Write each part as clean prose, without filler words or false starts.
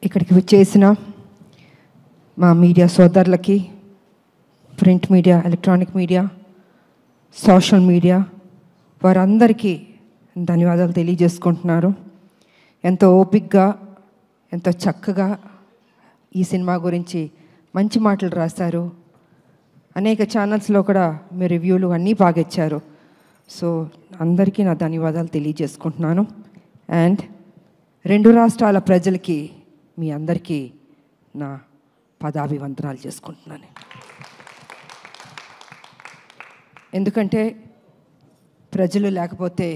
ఇక్కడికి వచ్చేసిన మా మీడియా సోదరులకి, print media, electronic media, social media వారందరికీ ధన్యవాదాలు తెలియజేసుకుంటున్నారు. ఎంతో ఓపికగా, ఎంతో చక్కగా ఈ సినిమా గురించి మంచి మాటలు రాశారు. అనేక ఛానల్స్లో కూడా మీ రివ్యూలు అన్నీ బాగా ఇచ్చారు. సో అందరికీ నా ధన్యవాదాలు తెలియజేసుకుంటున్నాను. అండ్ 2 రాష్ట్రాల ప్రజలకి మీ అందరికీ నా పదాభివందనాలు చేసుకుంటున్నాను. ఎందుకంటే ప్రజలు లేకపోతే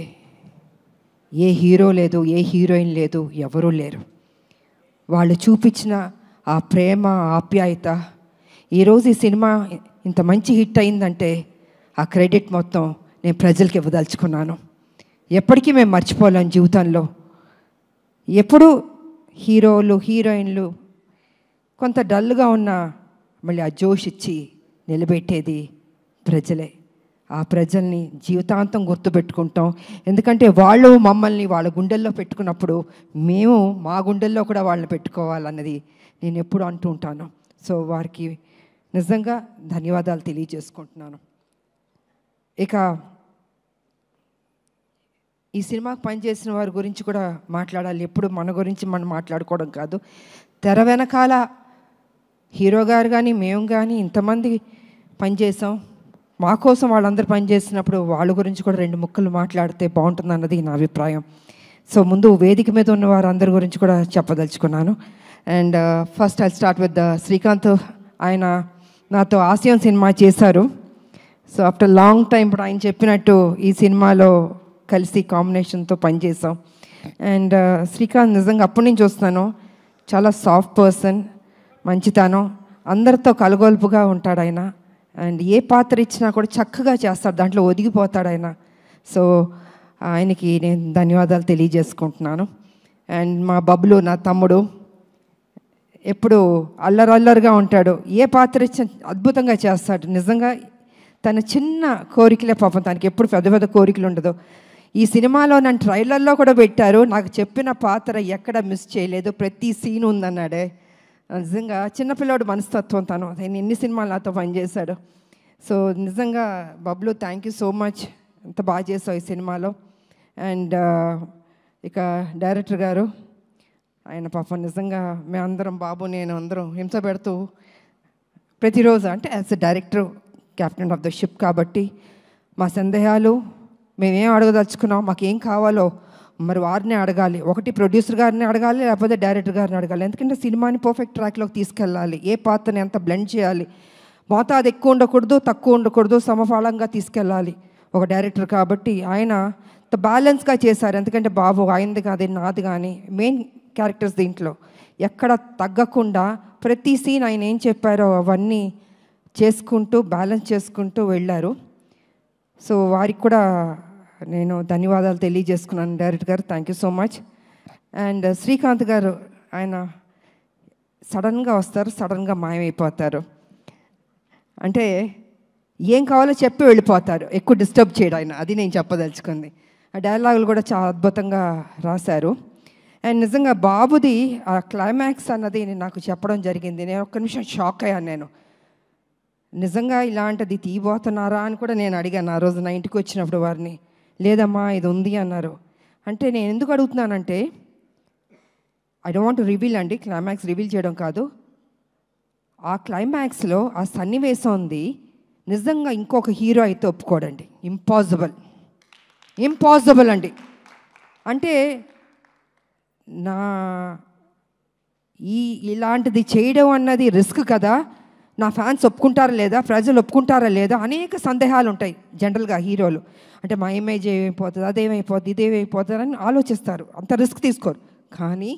ఏ హీరో లేదు, ఏ హీరోయిన్ లేదు, ఎవరూ లేరు. వాళ్ళు చూపించిన ఆ ప్రేమ, ఆప్యాయత, ఈరోజు ఈ సినిమా ఇంత మంచి హిట్ అయిందంటే ఆ క్రెడిట్ మొత్తం నేను ప్రజలకి ఇవ్వదలుచుకున్నాను. ఎప్పటికీ మేము మర్చిపోలేం జీవితంలో. ఎప్పుడు హీరోలు, హీరోయిన్లు కొంత డల్గా ఉన్నా మళ్ళీ ఆ జోష్ ఇచ్చి నిలబెట్టేది ప్రజలే. ఆ ప్రజల్ని జీవితాంతం గుర్తుపెట్టుకుంటాం. ఎందుకంటే వాళ్ళు మమ్మల్ని వాళ్ళ గుండెల్లో పెట్టుకున్నప్పుడు మేము మా గుండెల్లో కూడా వాళ్ళని పెట్టుకోవాలన్నది నేను ఎప్పుడు అంటూ ఉంటాను. సో వారికి నిజంగా ధన్యవాదాలు తెలియజేసుకుంటున్నాను. ఇక ఈ సినిమాకు పనిచేసిన వారి గురించి కూడా మాట్లాడాలి. ఎప్పుడు మన గురించి మనం మాట్లాడుకోవడం కాదు. తెర వెనకాల హీరో గారు కానీ మేము కానీ ఇంతమంది పనిచేసాం. మా కోసం వాళ్ళందరూ పనిచేసినప్పుడు వాళ్ళ గురించి కూడా 2 ముక్కలు మాట్లాడితే బాగుంటుందన్నది నా అభిప్రాయం. సో ముందు వేదిక మీద ఉన్న వారందరి గురించి కూడా చెప్పదలుచుకున్నాను. And first I start with Srikanth. ఆయన నాతో ఆసియన్ సినిమా చేశారు. సో ఆఫ్టర్ లాంగ్ టైం ఇప్పుడు ఆయన చెప్పినట్టు ఈ సినిమాలో కలిసి కాంబినేషన్తో పనిచేసాం. అండ్ శ్రీకాంత్ నిజంగా అప్పటి నుంచి వస్తాను. చాలా సాఫ్ట్ పర్సన్, మంచితనం, అందరితో కలగొల్పుగా ఉంటాడు ఆయన. అండ్ ఏ పాత్ర ఇచ్చినా కూడా చక్కగా చేస్తాడు, దాంట్లో ఒదిగిపోతాడు ఆయన. సో ఆయనకి నేను ధన్యవాదాలు తెలియజేసుకుంటున్నాను. అండ్ మా బబ్లు, నా తమ్ముడు, ఎప్పుడు అల్లరల్లరిగా ఉంటాడు. ఏ పాత్ర ఇచ్చినా అద్భుతంగా చేస్తాడు. నిజంగా తన చిన్న కోరికలే పాపం, తనకి ఎప్పుడు పెద్ద పెద్ద కోరికలు ఉండదు. ఈ సినిమాలో నన్ను ట్రైలర్లో కూడా పెట్టారు. నాకు చెప్పిన పాత్ర ఎక్కడ మిస్ చేయలేదు, ప్రతి సీన్ ఉందన్నాడే. నిజంగా చిన్నపిల్లాడు మనస్తత్వం తను. నేను ఎన్ని సినిమాలు నాతో పనిచేశాడు. సో నిజంగా Bablu, thank you so much, ఎంత బాగా చేసావు ఈ సినిమాలో. అండ్ ఇక డైరెక్టర్ గారు, ఆయన పాపం నిజంగా మేమందరం, బాబు నేను అందరం హింస పెడుతూ ప్రతిరోజు, అంటే as a director, captain of the ship కాబట్టి మా సందేహాలు మేమేం అడగదలుచుకున్నాం, మాకేం కావాలో మరి వారిని అడగాలి. ఒకటి ప్రొడ్యూసర్ గారిని అడగాలి, లేకపోతే డైరెక్టర్ గారిని అడగాలి. ఎందుకంటే సినిమాని పర్ఫెక్ట్ ట్రాక్లోకి తీసుకెళ్ళాలి. ఏ పాత్రని ఎంత బ్లెండ్ చేయాలి, మోతాదు ఎక్కువ ఉండకూడదు, తక్కువ ఉండకూడదు, సమఫలంగా తీసుకెళ్ళాలి ఒక డైరెక్టర్. కాబట్టి ఆయన బ్యాలెన్స్గా చేశారు. ఎందుకంటే బాబు ఆయనది కాదు, నాది కానీ మెయిన్ క్యారెక్టర్స్ దీంట్లో ఎక్కడ తగ్గకుండా ప్రతి సీన్ ఆయన ఏం చెప్పారో అవన్నీ చేసుకుంటూ బ్యాలెన్స్ చేసుకుంటూ వెళ్ళారు. సో వారికి కూడా నేను ధన్యవాదాలు తెలియజేసుకున్నాను. డైరెక్టర్ గారు, thank you so much. And Srikanth గారు, ఆయన సడన్గా వస్తారు, సడన్గా మాయమైపోతారు. అంటే ఏం కావాలో చెప్పి వెళ్ళిపోతారు, ఎక్కువ డిస్టర్బ్ చేయడం ఆయన. అది నేను చెప్పదలుచుకుంది. ఆ డైలాగులు కూడా చాలా అద్భుతంగా రాశారు. అండ్ నిజంగా బాబుది ఆ క్లైమాక్స్ అన్నది నాకు చెప్పడం జరిగింది. నేను ఒక్క నిమిషం షాక్ అయ్యాను. నేను నిజంగా ఇలాంటిది తీయబోతున్నారా అని కూడా నేను అడిగాను ఆ రోజు నా ఇంటికి వచ్చినప్పుడు వారిని. లేదమ్మా ఇది ఉంది అన్నారు. అంటే నేను ఎందుకు అడుగుతున్నానంటే, I don't want to reveal అండి, క్లైమాక్స్ రివీల్ చేయడం కాదు. ఆ క్లైమాక్స్లో ఆ సన్నివేశం ఉంది, నిజంగా ఇంకొక హీరో అయితే ఒప్పుకోడండి. ఇంపాసిబుల్ అండి. అంటే నా ఇలాంటిది చేయడం అన్నది రిస్క్ కదా, నా ఫ్యాన్స్ ఒప్పుకుంటారా లేదా, ప్రజలు ఒప్పుకుంటారా లేదా, అనేక సందేహాలు ఉంటాయి జనరల్గా హీరోలు. అంటే మా ఇమేజ్ ఏమైపోతుంది, అదేమైపోతుంది, ఇదేమైపోతుంది అని ఆలోచిస్తారు, అంత రిస్క్ తీసుకోరు. కానీ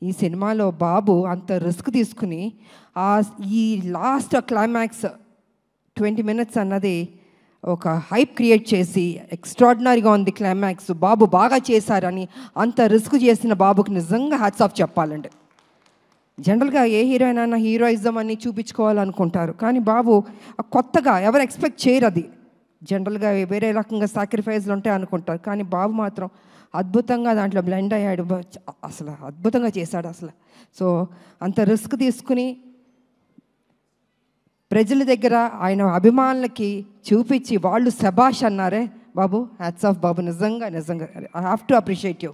ఈ సినిమాలో బాబు అంత రిస్క్ తీసుకుని ఈ లాస్ట్ క్లైమాక్స్ 20 minutes అన్నది ఒక హైప్ క్రియేట్ చేసి ఎక్స్ట్రాడినరీగా ఉంది క్లైమాక్స్, బాబు బాగా చేశారని అంత రిస్క్ చేసిన బాబుకి నిజంగా హ్యాట్స్ ఆఫ్ చెప్పాలండి. జనరల్గా ఏ హీరోయిన్ అయినా హీరోయిజం అని చూపించుకోవాలనుకుంటారు, కానీ బాబు కొత్తగా ఎవరు ఎక్స్పెక్ట్ చేయరు. అది జనరల్గా వేరే రకంగా సాక్రిఫైస్లు ఉంటాయి అనుకుంటారు, కానీ బాబు మాత్రం అద్భుతంగా దాంట్లో బ్లెండ్ అయ్యాడు. అసలు అద్భుతంగా చేశాడు అసలు. సో అంత రిస్క్ తీసుకుని ప్రజల దగ్గర ఆయన అభిమానులకి చూపించి వాళ్ళు శబాష్ అన్నారే బాబు. హ్యాట్స్ ఆఫ్ బాబు, నిజంగా నిజంగా I have to appreciate you.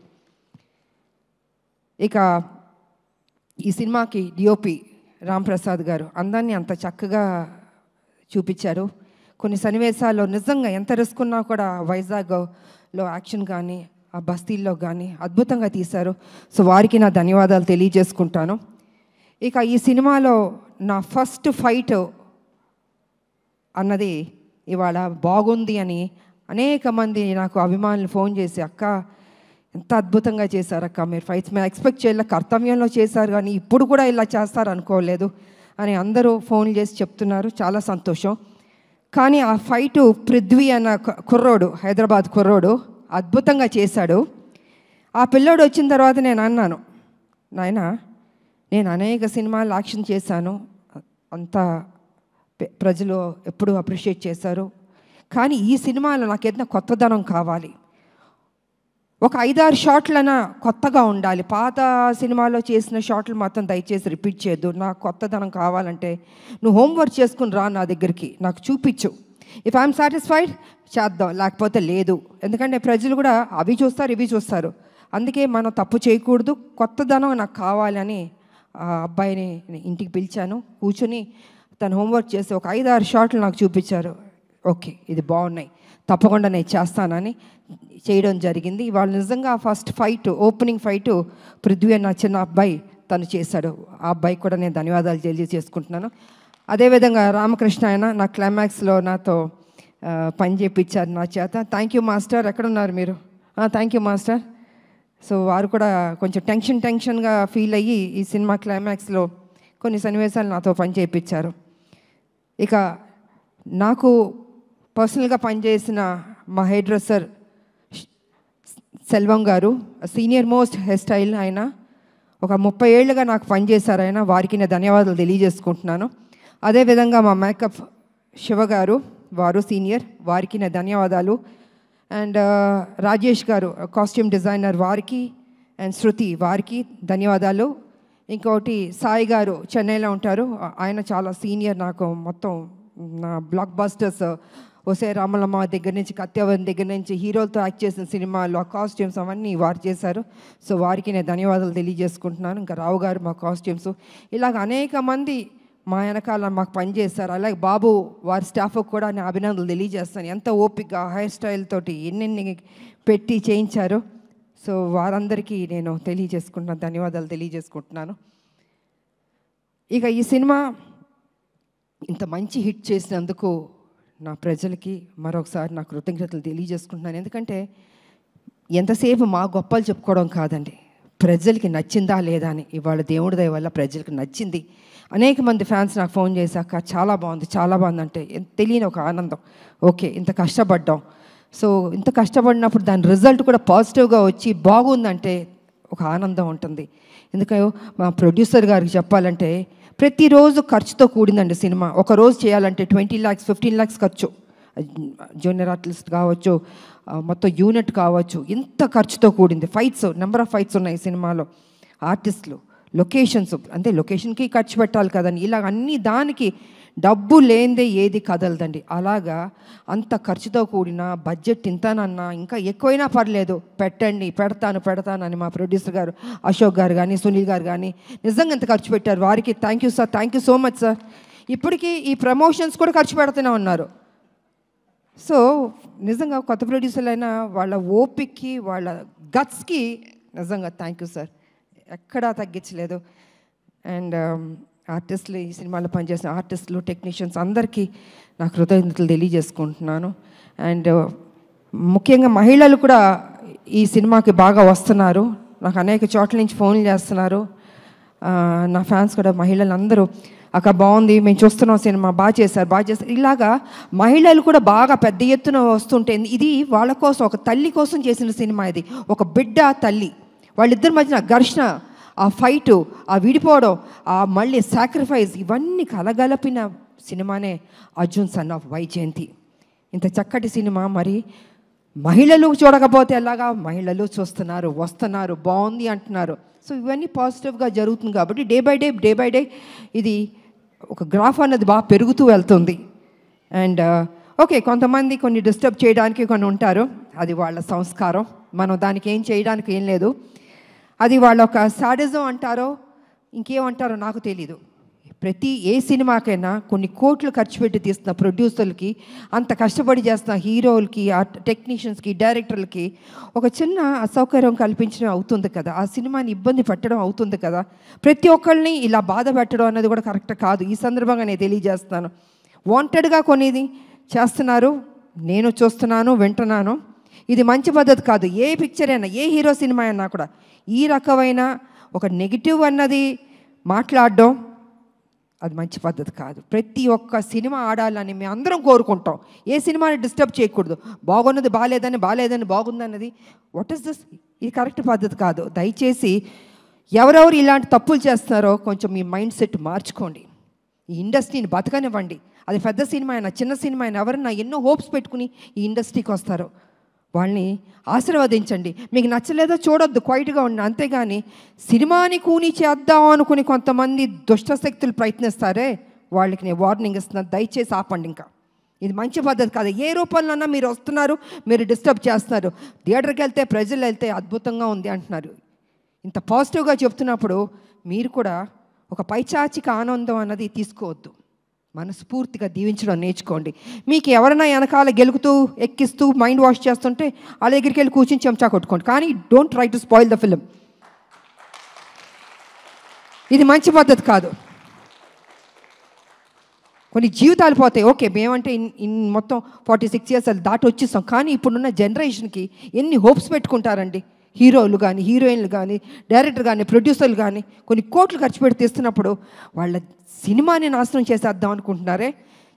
ఇక ఈ సినిమాకి డిఓపి రాంప్రసాద్ గారు అందరినీ అంత చక్కగా చూపించారు. కొన్ని సన్నివేశాల్లో నిజంగా ఎంత రిస్క్ ఉన్నా కూడా వైజాగ్లో యాక్షన్ కానీ ఆ బస్తీల్లో కానీ అద్భుతంగా తీశారు. సో వారికి నా ధన్యవాదాలు తెలియజేసుకుంటాను. ఇక ఈ సినిమాలో నా ఫస్ట్ ఫైట్ అన్నది ఇవాళ బాగుంది అని అనేక మంది నాకు అభిమానులు ఫోన్ చేసి, అక్క ఎంత అద్భుతంగా చేశారు అక్క మీరు ఫైట్స్, మేము ఎక్స్పెక్ట్ చేయలే, కర్తవ్యంలో చేశారు కానీ ఇప్పుడు కూడా ఇలా చేస్తారు అనుకోలేదు అని అందరూ ఫోన్ చేసి చెప్తున్నారు. చాలా సంతోషం. కానీ ఆ ఫైటు పృథ్వీ అన్న కుర్రోడు, హైదరాబాద్ కుర్రోడు అద్భుతంగా చేశాడు. ఆ పిల్లోడు వచ్చిన తర్వాత నేను అన్నాను, నాయన నేను అనేక సినిమాలు యాక్షన్ చేశాను, అంతా ప్రజలు ఎప్పుడూ అప్రిషియేట్ చేశారు, కానీ ఈ సినిమాలో నాకు ఏదైనా కొత్తదనం కావాలి, ఒక 5-6 షాట్లైనా కొత్తగా ఉండాలి, పాత సినిమాలో చేసిన షాట్లు మాత్రం దయచేసి రిపీట్ చేయొద్దు, నాకు కొత్తదనం కావాలంటే నువ్వు హోంవర్క్ చేసుకుని రా నా దగ్గరికి, నాకు చూపించు, ఇఫ్ ఐఎమ్ సాటిస్ఫైడ్ చేద్దాం, లేకపోతే లేదు. ఎందుకంటే ప్రజలు కూడా అవి చూస్తారు ఇవి చూస్తారు, అందుకే మనం తప్పు చేయకూడదు, కొత్తదనం నాకు కావాలని ఆ అబ్బాయిని ఇంటికి పిలిచాను. కూర్చొని తను హోంవర్క్ చేసి ఒక 5-6 షాట్లు నాకు చూపించారు. ఓకే ఇది బాగున్నాయి, తప్పకుండా నేను చేస్తానని చేయడం జరిగింది. వాళ్ళు నిజంగా first fight, opening fight Prithvi అన్న చిన్న అబ్బాయి తను చేశాడు. ఆ అబ్బాయికి కూడా నేను ధన్యవాదాలు తెలియజేసుకుంటున్నాను. అదేవిధంగా రామకృష్ణ ఆయన నా క్లైమాక్స్లో నాతో పని చేయించారు నా చేత. Thank you master. ఎక్కడున్నారు మీరు? Thank you master. సో వారు కూడా కొంచెం టెన్షన్గా ఫీల్ అయ్యి ఈ సినిమా క్లైమాక్స్లో కొన్ని సన్నివేశాలు నాతో పని చేయించారు. ఇక నాకు పర్సనల్గా పనిచేసిన మా హెయిర్ డ్రెస్సర్ సెల్వం గారు, సీనియర్ మోస్ట్ హెయిర్ స్టైల్, ఆయన ఒక 30 ఏళ్ళుగా నాకు పనిచేశారు. ఆయన వారికి నేను ధన్యవాదాలు తెలియజేసుకుంటున్నాను. అదేవిధంగా మా మేకప్ శివ గారు, వారు సీనియర్, వారికి నా ధన్యవాదాలు. అండ్ రాజేష్ గారు కాస్ట్యూమ్ డిజైనర్, వారికి, అండ్ శృతి వారికి ధన్యవాదాలు. ఇంకోటి సాయి గారు చెన్నైలో ఉంటారు, ఆయన చాలా సీనియర్, నాకు మొత్తం నా బ్లాక్ బస్టర్స్ ఒసే రామలమ్మ దగ్గర నుంచి, కత్యావన్ దగ్గర నుంచి హీరోలతో యాక్ట్ చేసిన సినిమాలు ఆ కాస్ట్యూమ్స్ అవన్నీ వారు చేశారు. సో వారికి నేను ధన్యవాదాలు తెలియజేసుకుంటున్నాను. ఇంకా రావు గారు మా కాస్ట్యూమ్స్, ఇలాగ అనేక మంది మా వెనకాల మాకు పనిచేస్తారు. అలాగే బాబు వారి స్టాఫ్కి కూడా నేను అభినందనలు తెలియజేస్తాను. ఎంత ఓపిక హెయిర్ స్టైల్ తోటి ఎన్నెన్ని పెట్టి చేయించారు. సో వారందరికీ నేను తెలియజేసుకుంటున్నాను, ధన్యవాదాలు తెలియజేసుకుంటున్నాను. ఇక ఈ సినిమా ఇంత మంచి హిట్ చేసినందుకు నా ప్రజలకి మరొకసారి నా కృతజ్ఞతలు తెలియజేసుకుంటున్నాను. ఎందుకంటే ఎంతసేపు మా గొప్పలు చెప్పుకోవడం కాదండి, ప్రజలకి నచ్చిందా లేదా అని. ఇవాళ దేవుడి దయ వల్ల ప్రజలకు నచ్చింది. అనేక మంది ఫ్యాన్స్ నాకు ఫోన్ చేశాక చాలా బాగుంది అంటే తెలియని ఒక ఆనందం. ఓకే ఇంత కష్టపడ్డాం, సో ఇంత కష్టపడినప్పుడు దాని రిజల్ట్ కూడా పాజిటివ్గా వచ్చి బాగుందంటే ఒక ఆనందం ఉంటుంది. ఎందుకంటే మా ప్రొడ్యూసర్ గారికి చెప్పాలంటే ప్రతిరోజు ఖర్చుతో కూడిందండి సినిమా. ఒక రోజు చేయాలంటే 20 lakhs 15 lakhs ఖర్చు, జూనియర్ ఆర్టిస్ట్ కావచ్చు, మొత్తం యూనిట్ కావచ్చు, ఇంత ఖర్చుతో కూడింది. ఫైట్స్, నెంబర్ ఆఫ్ ఫైట్స్ ఉన్నాయి సినిమాలో, ఆర్టిస్టులు, లొకేషన్స్, అంటే లొకేషన్కి ఖర్చు పెట్టాలి కదండి. ఇలాగ అన్ని దానికి డబ్బు లేనిదే ఏది కదలదండి. అలాగా అంత ఖర్చుతో కూడిన బడ్జెట్ ఇంతనన్నా ఇంకా ఎక్కువైనా పర్లేదు పెడతాను అని మా ప్రొడ్యూసర్ గారు అశోక్ గారు కానీ సునీల్ గారు కానీ నిజంగా ఎంత ఖర్చు పెట్టారు. వారికి thank you sir, thank you so much sir. ఇప్పటికీ ఈ ప్రమోషన్స్ కూడా ఖర్చు పెడుతూనే ఉన్నారు. సో నిజంగా కొత్త ప్రొడ్యూసర్లు అయినా వాళ్ళ ఓపిక్కి వాళ్ళ గట్స్కి నిజంగా థ్యాంక్ యూ సార్, ఎక్కడా తగ్గించలేదు. అండ్ ఆర్టిస్టులు, ఈ సినిమాలో పనిచేసిన ఆర్టిస్టులు, టెక్నీషియన్స్ అందరికీ నా కృతజ్ఞతలు తెలియజేసుకుంటున్నాను. అండ్ ముఖ్యంగా మహిళలు కూడా ఈ సినిమాకి బాగా వస్తున్నారు. నాకు అనేక చోట్ల నుంచి ఫోన్లు చేస్తున్నారు నా ఫ్యాన్స్ కూడా. మహిళలు అందరూ అక్క బాగుంది, మేము చూస్తున్నాం సినిమా, బాగా చేశారు. ఇలాగా మహిళలు కూడా బాగా పెద్ద ఎత్తున వస్తుంటే ఇది వాళ్ళ కోసం, ఒక తల్లి కోసం చేసిన సినిమా ఇది. ఒక బిడ్డ తల్లి వాళ్ళిద్దరి మధ్యన ఘర్షణ, ఆ ఫైటు, ఆ విడిపోవడం, ఆ మళ్ళీ సాక్రిఫైస్, ఇవన్నీ కలగలిపిన సినిమానే అర్జున్ సన్ ఆఫ్ వైజయంతి. ఇంత చక్కటి సినిమా మరి మహిళలు చూడకపోతే ఎలాగా, మహిళలు చూస్తున్నారు, వస్తున్నారు, బాగుంది అంటున్నారు. సో ఇవన్నీ పాజిటివ్గా జరుగుతుంది కాబట్టి డే బై డే ఇది ఒక గ్రాఫ్ అన్నది బాగా పెరుగుతూ వెళ్తుంది. అండ్ ఓకే, కొంతమంది కొన్ని డిస్టర్బ్ చేయడానికి కొన్ని ఉంటారు, అది వాళ్ళ సంస్కారం, మనం దానికి ఏం చేయడానికి ఏం లేదు. అది వాళ్ళ ఒక సాడిజం అంటారో ఇంకేమంటారో నాకు తెలీదు. ప్రతి ఏ సినిమాకైనా కొన్ని కోట్లు ఖర్చు పెట్టి తీస్తున్న ప్రొడ్యూసర్లకి, అంత కష్టపడి చేస్తున్న హీరోలకి, ఆ టెక్నీషియన్స్కి, డైరెక్టర్లకి ఒక చిన్న అసౌకర్యం కల్పించడం అవుతుంది కదా, ఆ సినిమాని ఇబ్బంది పెట్టడం అవుతుంది కదా. ప్రతి ఒక్కళ్ళని ఇలా బాధ పెట్టడం అన్నది కూడా కరెక్ట్ కాదు. ఈ సందర్భంగా నేను తెలియజేస్తాను, వాంటెడ్గా కొనేది చేస్తున్నారు, నేను చూస్తున్నాను, వింటున్నాను. ఇది మంచి పద్ధతి కాదు. ఏ పిక్చర్ అయినా, ఏ హీరో సినిమా అయినా కూడా ఈ రకమైన ఒక నెగిటివ్ అన్నది మాట్లాడడం అది మంచి పద్ధతి కాదు. ప్రతి ఒక్క సినిమా ఆడాలని మేము అందరం కోరుకుంటాం. ఏ సినిమాని డిస్టర్బ్ చేయకూడదు. బాగున్నది బాగాలేదని బాగుందన్నది వాట్ ఈస్ దిస్? ఇది కరెక్ట్ పద్ధతి కాదు. దయచేసి ఎవరెవరు ఇలాంటి తప్పులు చేస్తున్నారో కొంచెం మీ మైండ్ సెట్ మార్చుకోండి. ఈ ఇండస్ట్రీని బతకనివ్వండి. అది పెద్ద సినిమా అయినా చిన్న సినిమా అయినా ఎవరన్నా ఎన్నో హోప్స్ పెట్టుకుని ఈ ఇండస్ట్రీకి వస్తారో వాళ్ళని ఆశీర్వదించండి. మీకు నచ్చలేదో చూడొద్దు, క్వైట్గా ఉండి. అంతేగాని సినిమాని కూని చేద్దాం అనుకుని కొంతమంది దుష్టశక్తులు ప్రయత్నిస్తారే, వాళ్ళకి నేను వార్నింగ్ ఇస్తున్నాను, దయచేసి ఆపండి. ఇంకా ఇది మంచి పద్ధతి కాదు. ఏ రూపంలోనన్నా మీరు వస్తున్నారు, మీరు డిస్టర్బ్ చేస్తున్నారు. థియేటర్కి వెళ్తే, ప్రజలు వెళ్తే అద్భుతంగా ఉంది అంటున్నారు. ఇంత పాజిటివ్గా చెప్తున్నప్పుడు మీరు కూడా ఒక పైచాచిక ఆనందం అన్నది తీసుకోవద్దు. మనస్ఫూర్తిగా దీవించడం నేర్చుకోండి. మీకు ఎవరైనా వెనకాల గెలుకుతూ ఎక్కిస్తూ మైండ్ వాష్ చేస్తుంటే వాళ్ళ దగ్గరికి వెళ్ళి కూర్చొని చెంచా కొట్టుకోండి. కానీ don't try to spoil the film. ఇది మంచి పద్ధతి కాదు. కొన్ని జీవితాలు పోతాయి. ఓకే, మేమంటే మొత్తం 46 years దాటి వచ్చేస్తాం. కానీ ఇప్పుడున్న జనరేషన్కి ఎన్ని హోప్స్ పెట్టుకుంటారండి. హీరోలు కానీ, హీరోయిన్లు కానీ, డైరెక్టర్ కానీ, ప్రొడ్యూసర్లు కానీ కొన్ని కోట్లు ఖర్చు పెట్టి తీస్తున్నప్పుడు వాళ్ళ సినిమాని నాశనం చేసేద్దాం అనుకుంటున్నారే.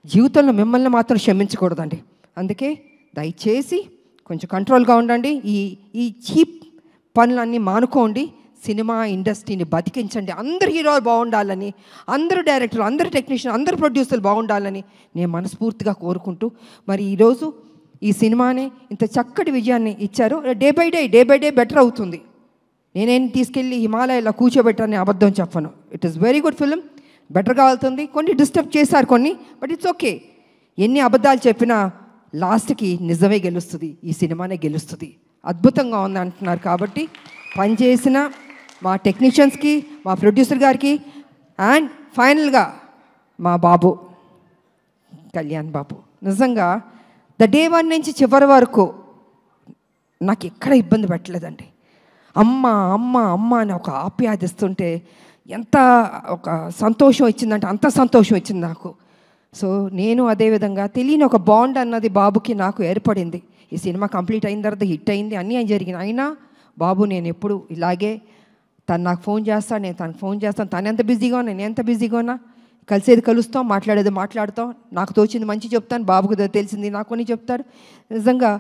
జీవితంలో మిమ్మల్ని మాత్రం క్షమించకూడదండి. అందుకే దయచేసి కొంచెం కంట్రోల్గా ఉండండి. ఈ చీప్ పనులన్నీ మానుకోండి. సినిమా ఇండస్ట్రీని బతికించండి. అందరు హీరోలు బాగుండాలని, అందరు డైరెక్టర్లు, అందరు టెక్నీషియన్, అందరు ప్రొడ్యూసర్లు బాగుండాలని నేను మనస్ఫూర్తిగా కోరుకుంటూ, మరి ఈరోజు ఈ సినిమాని ఇంత చక్కటి విజయాన్ని ఇచ్చారు. డే బై డే బెటర్ అవుతుంది. నేనేం తీసుకెళ్ళి హిమాలయాలో కూర్చోబెట్టాలని అబద్ధం చెప్పను. It is very good film, బెటర్గా వెళ్తుంది. కొన్ని డిస్టర్బ్ చేశారు కొన్ని, బట్ ఇట్స్ ఓకే. ఎన్ని అబద్ధాలు చెప్పినా లాస్ట్కి నిజమే గెలుస్తుంది, ఈ సినిమానే గెలుస్తుంది. అద్భుతంగా ఉంది అంటున్నారు. కాబట్టి పనిచేసిన మా టెక్నీషియన్స్కి, మా ప్రొడ్యూసర్ గారికి, అండ్ ఫైనల్గా మా బాబు కళ్యాణ్ బాబు, నిజంగా డే 1 నుంచి చివరి వరకు నాకు ఎక్కడ ఇబ్బంది పెట్టలేదండి. అమ్మ అమ్మ అమ్మ అని ఒక ఆప్యాదిస్తుంటే ఎంత ఒక సంతోషం ఇచ్చిందంటే అంత సంతోషం ఇచ్చింది నాకు. సో నేను అదేవిధంగా తెలియని ఒక బాండ్ అన్నది బాబుకి నాకు ఏర్పడింది. ఈ సినిమా కంప్లీట్ అయిన తర్వాత హిట్ అయింది, అన్నీ జరిగినాయి. అయినా బాబు నేను ఎప్పుడు ఇలాగే, తను నాకు ఫోన్ చేస్తాను, నేను తనకు ఫోన్ చేస్తాను. తను ఎంత బిజీగా ఉన్నా, నేను ఎంత బిజీగా ఉన్నా, కలిసేది కలుస్తాం, మాట్లాడేది మాట్లాడతాం. నాకు తోచింది మంచి చెప్తాను, బాబుకు తెలిసింది నాకు కొన్ని చెప్తారు. నిజంగా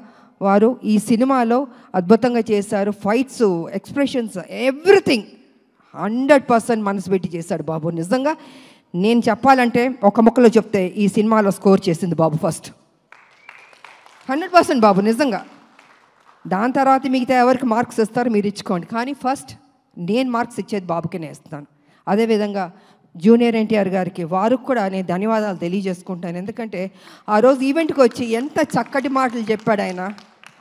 వారు ఈ సినిమాలో అద్భుతంగా చేశారు. ఫైట్స్, ఎక్స్ప్రెషన్స్, ఎవ్రీథింగ్ 100% మనసు పెట్టి చేశాడు బాబు. నిజంగా నేను చెప్పాలంటే ఒక ముక్కలో చెప్తే ఈ సినిమాలో స్కోర్ చేసింది బాబు ఫస్ట్. 100% బాబు నిజంగా. దాని తర్వాత మిగతా ఎవరికి మార్క్స్ ఇస్తారో మీరు ఇచ్చుకోండి, కానీ ఫస్ట్ నేను మార్క్స్ ఇచ్చేది బాబుకి నేను ఇస్తాను. అదేవిధంగా జూనియర్ ఎన్టీఆర్ గారికి, వారికి కూడా నేను ధన్యవాదాలు తెలియజేసుకుంటాను. ఎందుకంటే ఆ రోజు ఈవెంట్కి వచ్చి ఎంత చక్కటి మాటలు చెప్పాడు ఆయన.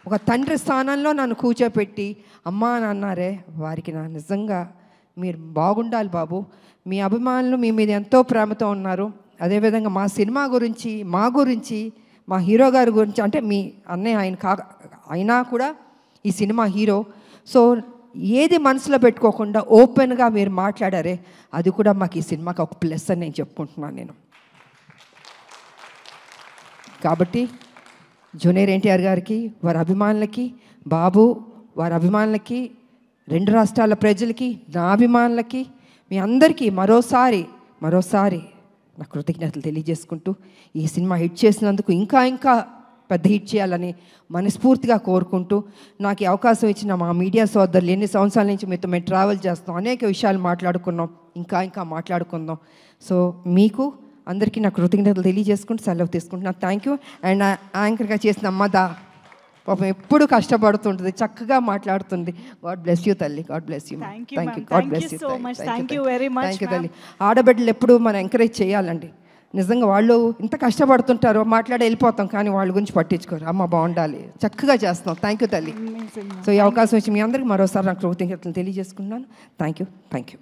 ఒక తండ్రి స్థానంలో నన్ను కూర్చోపెట్టి అమ్మా అని అన్నారే, వారికి నా నిజంగా మీరు బాగుండాలి బాబు. మీ అభిమానులు మీ మీద ఎంతో ప్రేమతో ఉన్నారు. అదేవిధంగా మా సినిమా గురించి, మా గురించి, మా హీరో గారి గురించి, అంటే మీ అన్నయ్య ఆయన అయినా కూడా ఈ సినిమా హీరో. సో ఏది మనసులో పెట్టుకోకుండా ఓపెన్గా మీరు మాట్లాడారే, అది కూడా మాకు ఈ సినిమాకి ఒక ప్లస్ అని నేను చెప్పుకుంటున్నాను నేను. కాబట్టి జూనియర్ ఎన్టీఆర్ గారికి, వారి అభిమానులకి, బాబు వారి అభిమానులకి, 2 రాష్ట్రాల ప్రజలకి, నా అభిమానులకి, మీ అందరికీ మరోసారి నా కృతజ్ఞతలు తెలియజేసుకుంటూ, ఈ సినిమా హిట్ చేసినందుకు ఇంకా పెద్ద హిట్ చేయాలని మనస్ఫూర్తిగా కోరుకుంటూ, నాకు ఈ అవకాశం ఇచ్చిన మా మీడియా సోదరులు, ఎన్ని సంవత్సరాల నుంచి మీతో మేము ట్రావెల్ చేస్తాం, అనేక విషయాలు మాట్లాడుకున్నాం, ఇంకా మాట్లాడుకుందాం. సో మీకు అందరికీ నా కృతజ్ఞతలు తెలియజేసుకుంటూ సెలవు తీసుకుంటున్నాను. Thank you. అండ్ యాంకర్గా చేసిన అమ్మ పాపం ఎప్పుడు కష్టపడుతుంటుంది, చక్కగా మాట్లాడుతుంది. గాడ్ బ్లెస్ యూ తల్లి, God bless you. Thank you so much. Thank you very much. Thank you తల్లి. ఆడబిడ్డలు ఎప్పుడు మనం ఎంకరేజ్ చేయాలండి. నిజంగా వాళ్ళు ఇంత కష్టపడుతుంటారు, మాట్లాడి వెళ్ళిపోతాం, కానీ వాళ్ళ గురించి పట్టించుకోరు. అమ్మ బాగుండాలి, చక్కగా చేస్తున్నాం. థ్యాంక్ యూ తల్లి. సో ఈ అవకాశం వచ్చి మీ అందరికీ మరోసారి నాకు కృతజ్ఞతలు తెలియజేసుకున్నాను. Thank you.